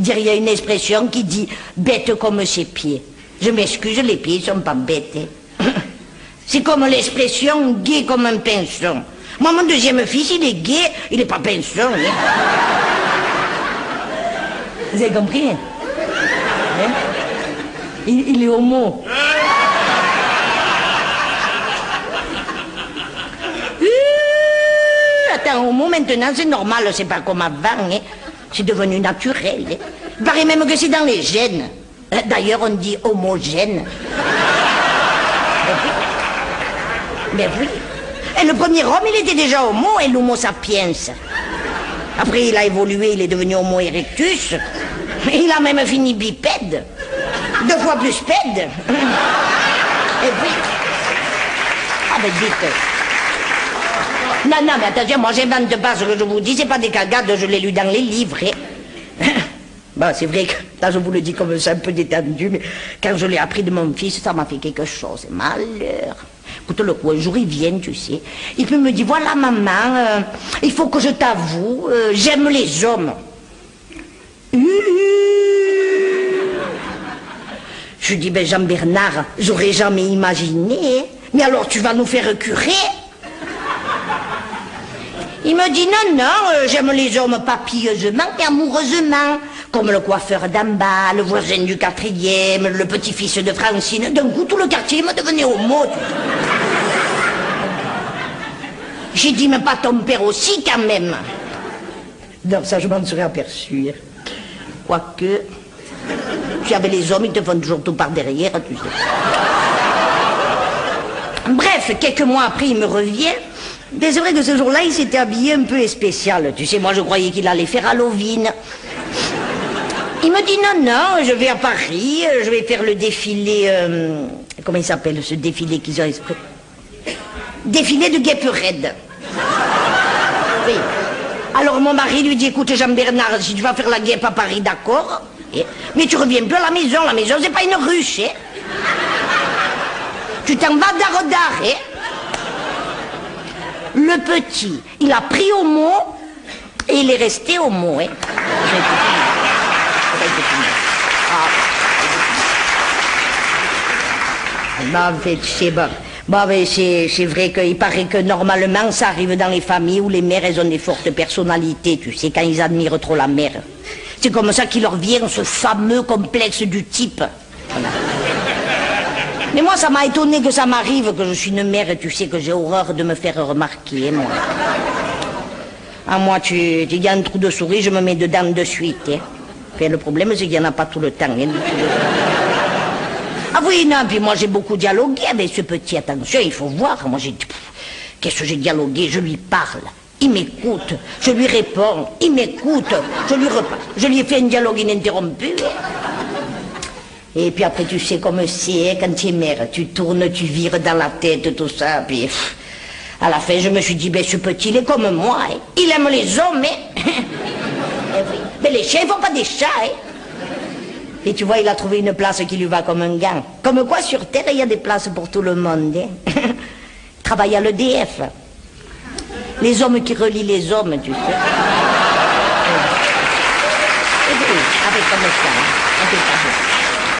dire, il y a une expression qui dit « bête comme ses pieds ». Je m'excuse, les pieds ne sont pas bêtes. C'est comme l'expression « gai comme un pinson ». Moi, mon deuxième fils, il est gai, il n'est pas pinson. Hein. Vous avez compris hein? Il est homo. Attends, homo maintenant, c'est normal, c'est pas comme avant. Hein. C'est devenu naturel. Hein. Il paraît même que c'est dans les gènes. D'ailleurs, on dit homogène. Mais oui. Et le premier homme, il était déjà homo, et l'homo sapiens. Après, il a évolué, il est devenu homo erectus. Et il a même fini bipède. 2 fois plus pède. Et puis... Ah ben dites... Non, mais attention, moi j'invente pas ce que je vous dis, c'est pas des cagades, je l'ai lu dans les livres. Hein. Bon, c'est vrai que, là je vous le dis comme ça, un peu détendu, mais quand je l'ai appris de mon fils, ça m'a fait quelque chose. Malheur. Écoute, le coup, un jour il vient, tu sais, il peut me dire, voilà maman, il faut que je t'avoue, j'aime les hommes. Je dis, ben Jean-Bernard, j'aurais jamais imaginé, mais alors tu vas nous faire curer? Il me dit, non, j'aime les hommes pas pieusement, mais amoureusement. Comme le coiffeur d'en bas, le voisin du 4e, le petit-fils de Francine. D'un coup, tout le quartier me devenait homo. J'ai dit, mais pas ton père aussi, quand même. Non, ça, je m'en serais aperçu. Quoique, j'avais les hommes, ils te font toujours tout par derrière, tu sais. Bref, quelques mois après, il me revient. Mais c'est vrai que ce jour-là, il s'était habillé un peu spécial. Tu sais, moi, je croyais qu'il allait faire Halloween. Il me dit, non, je vais à Paris, je vais faire le défilé... comment il s'appelle, ce défilé qu'ils ont exprès? Défilé de Guêpe-Raide. Oui. Alors, mon mari lui dit, écoute, Jean-Bernard, si tu vas faire la guêpe à Paris, d'accord, mais tu reviens plus à la maison, c'est pas une ruche, hein. Tu t'en vas d'art, hein. Le petit, il a pris au mot et il est resté au mot. Hein. En fait, c'est bon. C'est vrai qu'il paraît que normalement ça arrive dans les familles où les mères elles ont des fortes personnalités, tu sais, quand ils admirent trop la mère. C'est comme ça qu'il leur vient ce fameux complexe du type. Voilà. Mais moi, ça m'a étonné que ça m'arrive, que je suis une mère, et tu sais que j'ai horreur de me faire remarquer, moi. Ah, moi, tu dis, il y a un trou de souris, je me mets dedans de suite. Hein. Enfin, le problème, c'est qu'il n'y en a pas tout le temps. Hein, ah oui, non, puis moi, j'ai beaucoup dialogué avec ce petit. Attention, il faut voir. Moi, j'ai dit, qu'est-ce que j'ai dialogué? Je lui parle. Il m'écoute. Je lui réponds. Il m'écoute. Je lui reparle. Je lui ai fait un dialogue ininterrompu. Hein. Et puis après, tu sais comme c'est, quand tu es mère, tu tournes, tu vires dans la tête, tout ça, puis à la fin, je me suis dit, ben ce petit, il est comme moi, hein. Il aime les hommes, hein. Mais les chiens, ils font pas des chats, hein. Et tu vois, il a trouvé une place qui lui va comme un gant. Comme quoi, sur Terre, il y a des places pour tout le monde, hein. Il travaille à l'EDF. Les hommes qui relient les hommes, tu sais. Avec comme ça, hein.